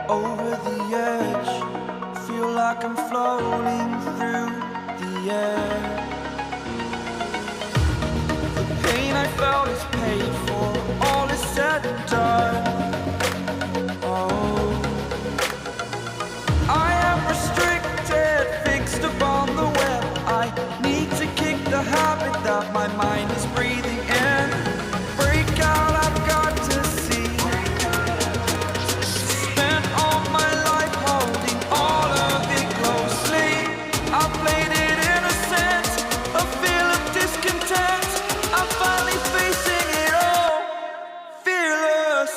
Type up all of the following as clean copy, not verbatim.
Over the edge, feel like I'm floating through the air. The pain I felt is paid for, all is said and done. Oh, I am restricted, fixed upon the web. I need to kick the habit that my mind is breathing in. Break out, I've got to see. Spent all my life holding all of it closely. I played it innocent, a feel of discontent. I'm finally facing it all, fearless.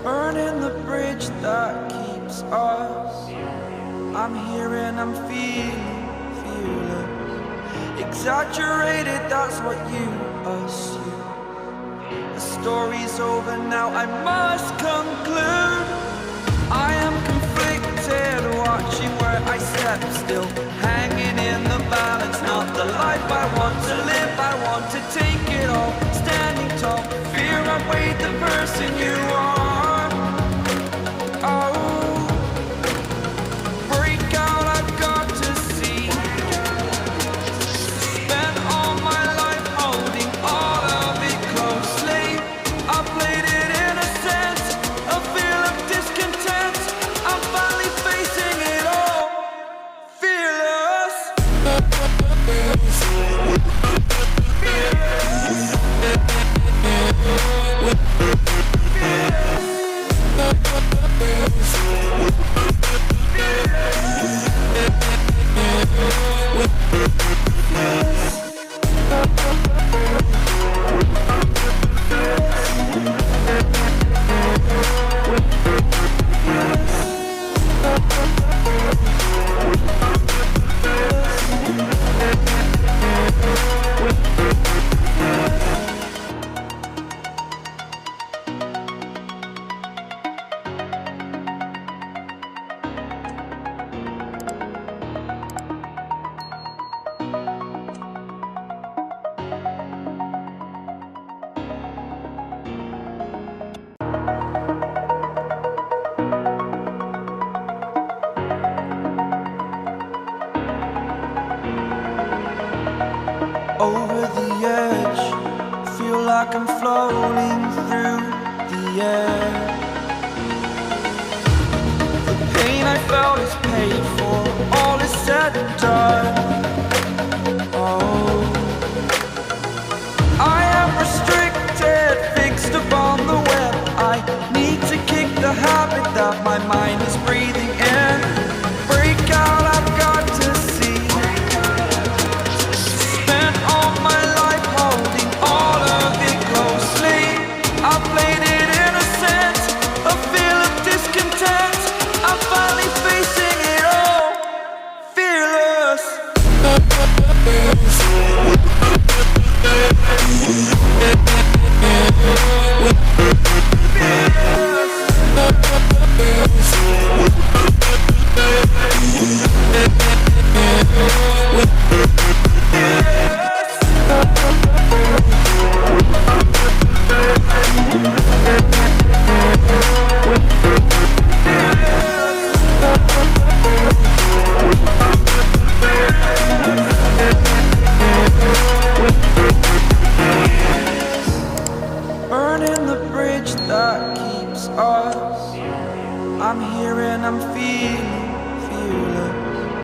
Burning the bridge that keeps us. I'm here and I'm feeling fearless. Exaggerated, that's what you assume. The story's over now, I must conclude. I am conflicted, watching where I step still, hanging in the balance. Not the life I want to live, I want to take it all. Standing tall, fear outweighed the person you are. Oh, break out, I've got to see. Spent all my life holding all of it closely. I played it innocent, a feel of discontent. I'm finally facing it all, fearless. Over the edge, feel like I'm floating through the air. The pain I felt is paid for, all is said and done. Oh, I am restricted, fixed upon the web. I need to kick the habit that my mind is